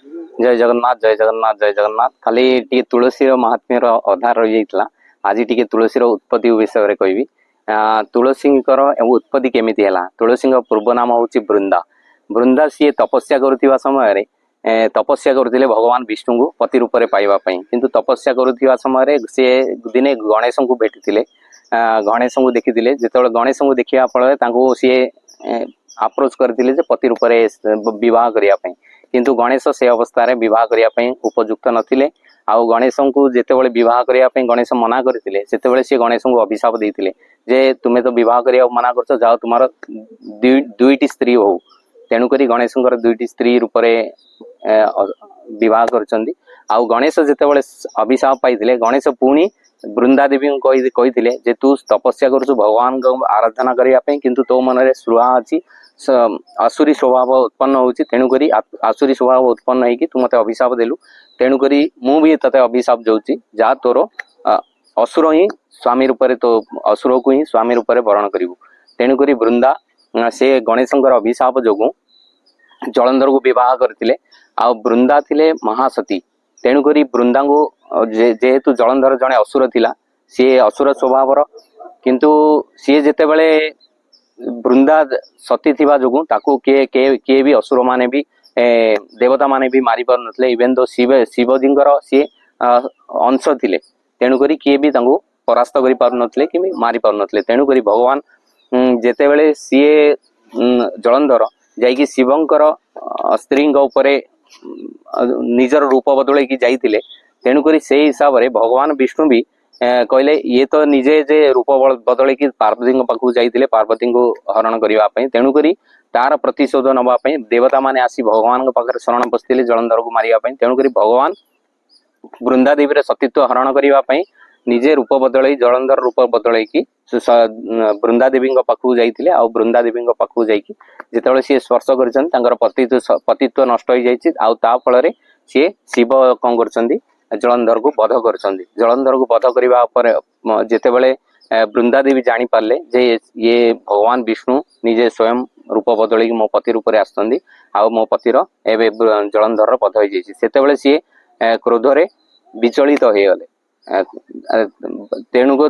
जय जगन्नाथ जय जगन्नाथ जय जगन्नाथ। खाली टी तुलसी महात्म्य अधा रही जाता। आज टी तुलसी उत्पत्ति विषय में कहबी। तुलसी उत्पत्ति केमी है। तुलसी पूर्व नाम हूँ बृंदा। बृंदा सी तपस्या करुवा समय तपस्या करते भगवान विष्णु को पति रूप में पाइबापी, किंतु तपस्या करुवा समय सी दिने गणेश को भेटी गणेश को देखी जो गणेश को देखा फल सी अप्रोच करते पति रूप में विवाह करने, किंतु गणेश से अवस्था रे विवाह करने उपयुक्त नथिले। आउ गणेश को जितेबाला विवाह करने गणेश मना करते से गणेश को अभिशाप देते जे तुम्हें तो विवाह करने मना कर जाओ तुम दुईटी स्त्री हो। तेणुक गणेश दुईटी स्त्री रूप विवाह कर गणेश जितेबाला अभिशाप पाई गणेश पुणी बृंदा देवी कही तू तपस्या करू भगवान को आराधना करने, किंतु तो मन में स्पृहा अच्छी आसुरी स्वभाव उत्पन्न होची। तेणुक आसुरी स्वभाव उत्पन्न होगी तू मत अभिशाप देलु। तेणुक मुझे ते अभिशाप जाऊँगी जहाँ तोर असुर ही स्वामी रूप तो असुर को ही स्वामी रूप वरण करू। तेणुक बृंदा से गणेश अभिशाप जोगु जलंधर को विवाह करते। आ बृंदा थिले महासती। तेणुक बृंदा को जेहेतु जलंधर जड़े असुर थिला, सी असुर स्वभाव किंतु सी जिते बड़े बृंदा सती थिबा जोगु ताकू किए भी असुर माने भी देवता माने भी मारी पार नथले। इवेन तो शिवजी सी अंश थिले। तेणुक किए भी तांको परास्त करि पार नथले कि मारी पार नथले। तेणुक भगवान जेते बेले सीए जलंधर जाइकी शिवंकर स्त्री उपरे निजर रूप बदल की जाइतिले। तेणुक से हिसाब से भगवान विष्णु भी कहले ये तो निजे जे रूप बदल की पार्वती पाखु जाइतिले पार्वती को हरण करने। तेणुक तार प्रतिशोध नवाई देवता माने आसी भगवान पाखे शरण पशिले जलंधर को मारिया। तेणुक भगवान बृंदा देवी सतीत्व हरण करने निजे रूप बदल जलंधर रूप बदल की बृंदा देवी पाखु जाइतिले। आ बृंदा देवी पाखु जाइकी जिते सी स्पर्श कर पतित्व नष्ट हो जाता फल सी शिव कौन कर जलंधर को बध कर। जलंधर को बध करने जिते बड़े बृंदा देवी जानी पारे जे ये भगवान विष्णु निजे स्वयं रूप बदल मो पति रूप में आसुँच आ मो पतिर एवं जलंधर बध हो जाते सी क्रोधरे विचलित हो गले। तेणुक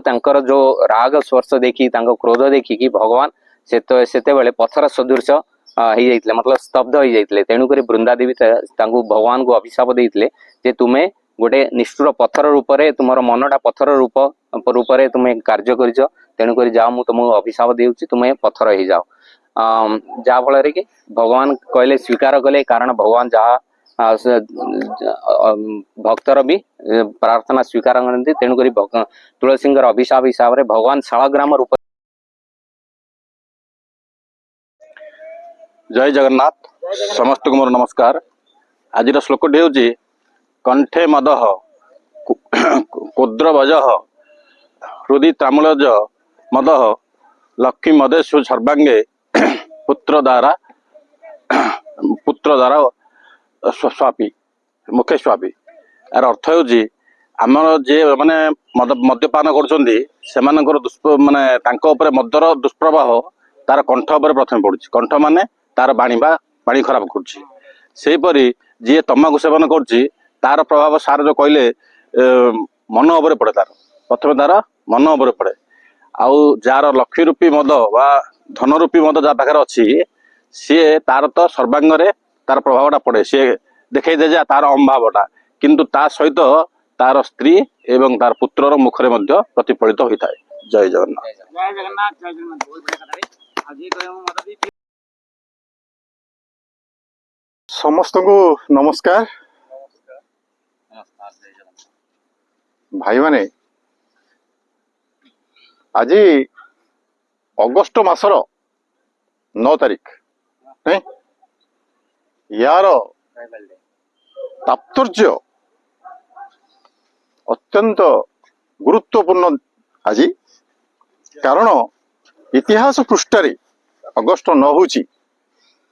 जो राग स्पर्श देखी क्रोध देखिकी भगवान से पत्थर सदृश हो जाते, मतलब स्तब्ध हो जाते। तेणुक बृंदा देवी भगवान को अभिशाप देते जे तुम्हें गोटे निष्ठुर पत्थर रूप में तुम मनटा पत्थर रूप में तुम्हें कार्य कर। तेणुक जाओ मुझे तुमको अभिशाप देउछि तुम्हें पत्थर हो जाओ। जहाँ फल कि भगवान कहले स्वीकार कले, कारण भगवान जहाँ भक्तर भी प्रार्थना स्वीकार करते। तेणुक तुलसी अभिशाप हिसाब से भगवान शालग्राम रूप। जय जगन्नाथ समस्त को मोर नमस्कार। आज श्लोकटी हूँ कंठे मद कुद्रवज हृदय तामूलज मद लक्ष्मी मदेशु सर्वांगे पुत्र द्वारा स्वापी मुखे स्वापी। यार अर्थ हूँ आमर जे माने मद्यपान कर माने मदर दुष्प्रभाव तार कंठ पर प्रथम पड़ुछि। कंठ माने तार बाणी खराब करुपरी जी तंबाकू सेवन कर तार प्रभाव सार जो कहले मन उपर पड़े। तार प्रथम तार मन उपर पड़े। आउ जार लक्ष्मी रूपी मद वा धन रूपी मद जहाँ पाखे अच्छी सी तार तो सर्वांगे तार प्रभावटा पड़े। सी देखई दे तार अभावटा, किंतु ता सहित तार स्त्री एवं तार पुत्रर मुखरे मध्य प्रतिफलित होता है। जय जगन्नाथ जय जगन्नाथ जय जगन्नाथ। समस्त को नमस्कार। भाई माने आज अगस्ट मासर 9 तारीख नहीं यार तात्पर्य अत्यंत गुरुत्वपूर्ण आज, कारण इतिहास पृष्ठारे अगस्ट 9 हूँ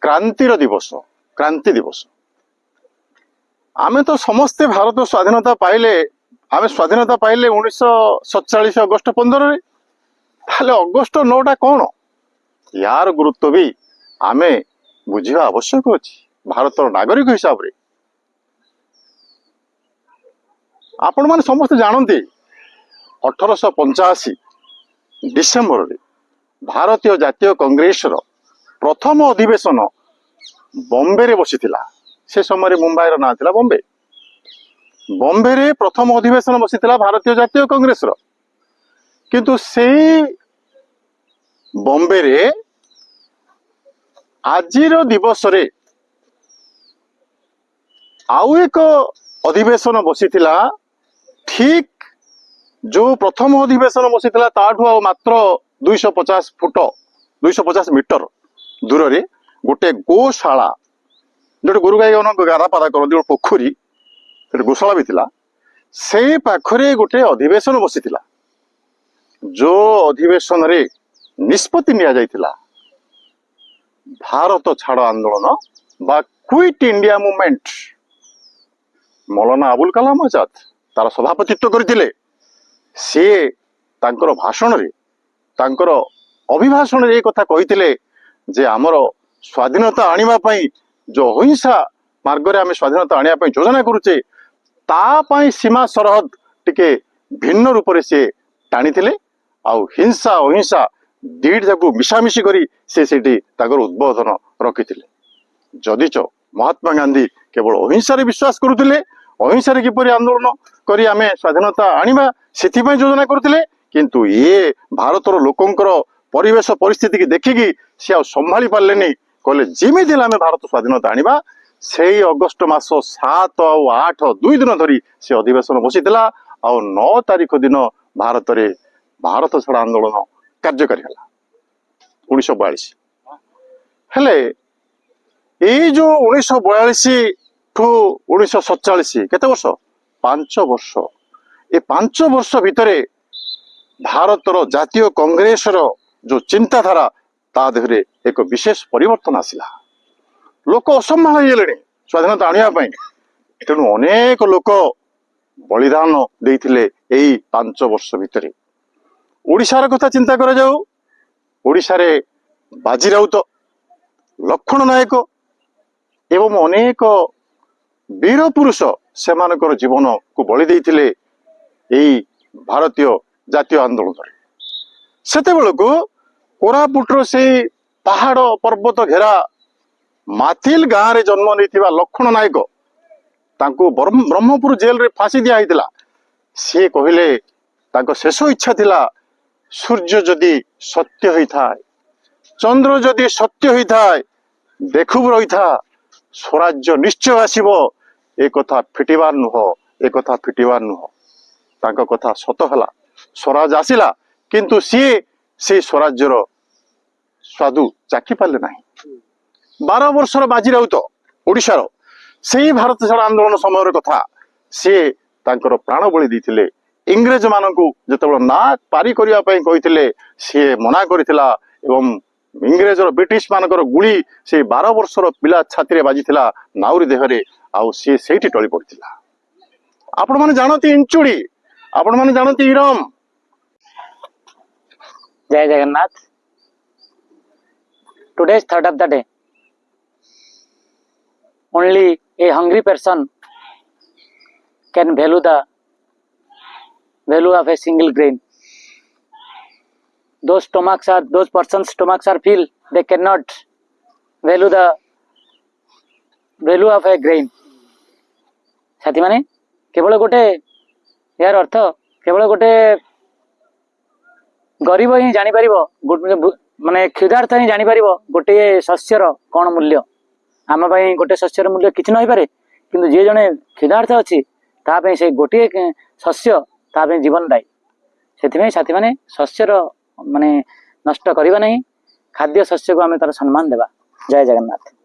क्रांतिर दिवस, क्रांति दिवस। आमे तो समस्ते भारत स्वाधीनता पाइले, आमे स्वाधीनता पाइले 1947 अगस्ट 15 ताले अगस्ट 9टा कौन यार गुरुत्व भी आमे बुझा आवश्यक अच्छी भारत नागरिक हिसाब रे। आपण मैंने समस्त जानते 1885 डिसेम्बर रे भारतीय जातीय कांग्रेस रो प्रथम अधिवेशन बॉम्बे रे बसिथिला। से समय मुंबई रो ना थिला बॉम्बे। बॉम्बे रे प्रथम अधिवेशन बसिथिला भारतीय जातीय कांग्रेस रो। किंतु से बॉम्बे रे आजिर दिवस रे आउ एक अधिवेशन बसिथिला। ठीक जो प्रथम अधिवेशन बसिथिला ताठू आ मात्र 250 फुट 250 मीटर दूर रे गोटे गोशाला जो गोरु गाई गाधा पादा करती पोखरी गोशाला भी थिला। से पाखरे गोटे अधिवेशन बसिथिला। जो अधिवेशन रे निष्पत्ति निया जायथिला भारत छाड़ आंदोलन बा quit India movement. Maulana Abul Kalam Azad तार सभापतित्व करथिले। से तांकर भाषण रे तांकर अभिभाषण रे कथा कहिथिले जे हमर स्वाधीनता आनिबा पई जो अहिंसा मार्ग रे आमे स्वाधीनता आनिबा पई योजना करूचे ता पई सीमा सरहद टिके भिन्न रूप रे से टाणीथिले। आउ हिंसा अहिंसा दीड जाकू मिशामिशी करी से सेठी तांकर उद्बोधन रखिथिले। जदिच महात्मा गांधी केवल अहिंसा रे विश्वास करुथिले। अहिंसा रे किपरि आंदोलन करी आमे स्वाधीनता आनिबा सेथि पई योजना करुथिले। किंतु ये भारतर लोकंकर परिवेश परिस्थिति की देखिकी सी आ संभाली पार्लेनी। कहले जिमिति आमे भारत स्वाधीनता आनिबा। से अगस्ट मास 7 और 8 2 दिन धरी से अधिवेशन बसिथिला। आ 9 तारिख दिन भारत रे भारत छाड़ आंदोलन कार्यकारी हला 1942। हेले ए जो 1942 ठू 1947 केते वर्ष 5 वर्ष। ए 5 वर्ष भितरे भारतर जातीय कांग्रेस रो जो चिंताधारा ता देहरे एक विशेष परिवर्तन आसिला। लोक असंभाल हेलेनी स्वाधीनता आनिया पई। तेणु अनेक लोक बलिदान देइथिले एई 5 वर्ष भितरे। ओडिशार कथा चिंता करा जाऊ। ओडिशा रे बाजी राउत लक्ष्मण नायक एवं अनेक वीर पुरुष सेमानकर जीवन को बलि देइथिले एई भारतीय जातीय आंदोलन रे। सेते बेलको कोरापुटर से पहाड़ पर्वत घेरा माथिल गाँव रे जन्म नहीं लक्ष्मण नायक तांको ब्रह्मपुर जेल रे फांसी दिया होता। सी कहले तांको शेष इच्छा थिला सूर्य जदि सत्य होता चंद्र जदि सत्य होता देखुब रही था स्वराज्य निश्चय आसीबो। एक कथा फिटिबार नुह एक कथा फिटिबार नुह। तांको कथा सत हला स्वराज आसिला। किंतु से स्वराज्यर स्वादु चाखी पारे ना। 12 वर्षर बाजी राउत ओडिशार से भारत छाड़ आंदोलन समय कथा सी तांकर प्राण बलि देइथिले। इंग्रेज मानकू जेतेबेले ना पारी करिया पई कहिथिले सी मना करिथिला एवं इंग्रेजर ब्रिटिश मानकर गुली से 12 वर्षर पिला छाती रे बाजिथिला नाउरी देहरे आउ सी सेठी टळी पड़िथिला। आपण माने जानती इंचुड़ी आपण माने जानती इरम। जय Jagannath. Today is third of the day. Only a hungry person can value the value of a single grain. Those persons' stomachs are filled. They cannot value the value of a grain. साथी माने केवल गोटे यार अर्थ केवल गोटे गरीब ही जानी पारिबो माने क्षुधार्थ ही जानी पारिबो गोटे शस्यर कौन मूल्य। आम पाई गोटे शस्यर मूल्य किछि न पारे किंतु जे जने क्षुधार्थ अछि ता पे से गोटे शस्य ता पे जीवन दायी। सेथिमे साथी माने शस्यर माने नष्ट करिबा नहीं खाद्य शस्य को आमे तार सम्मान देबा। जय जगन्नाथ।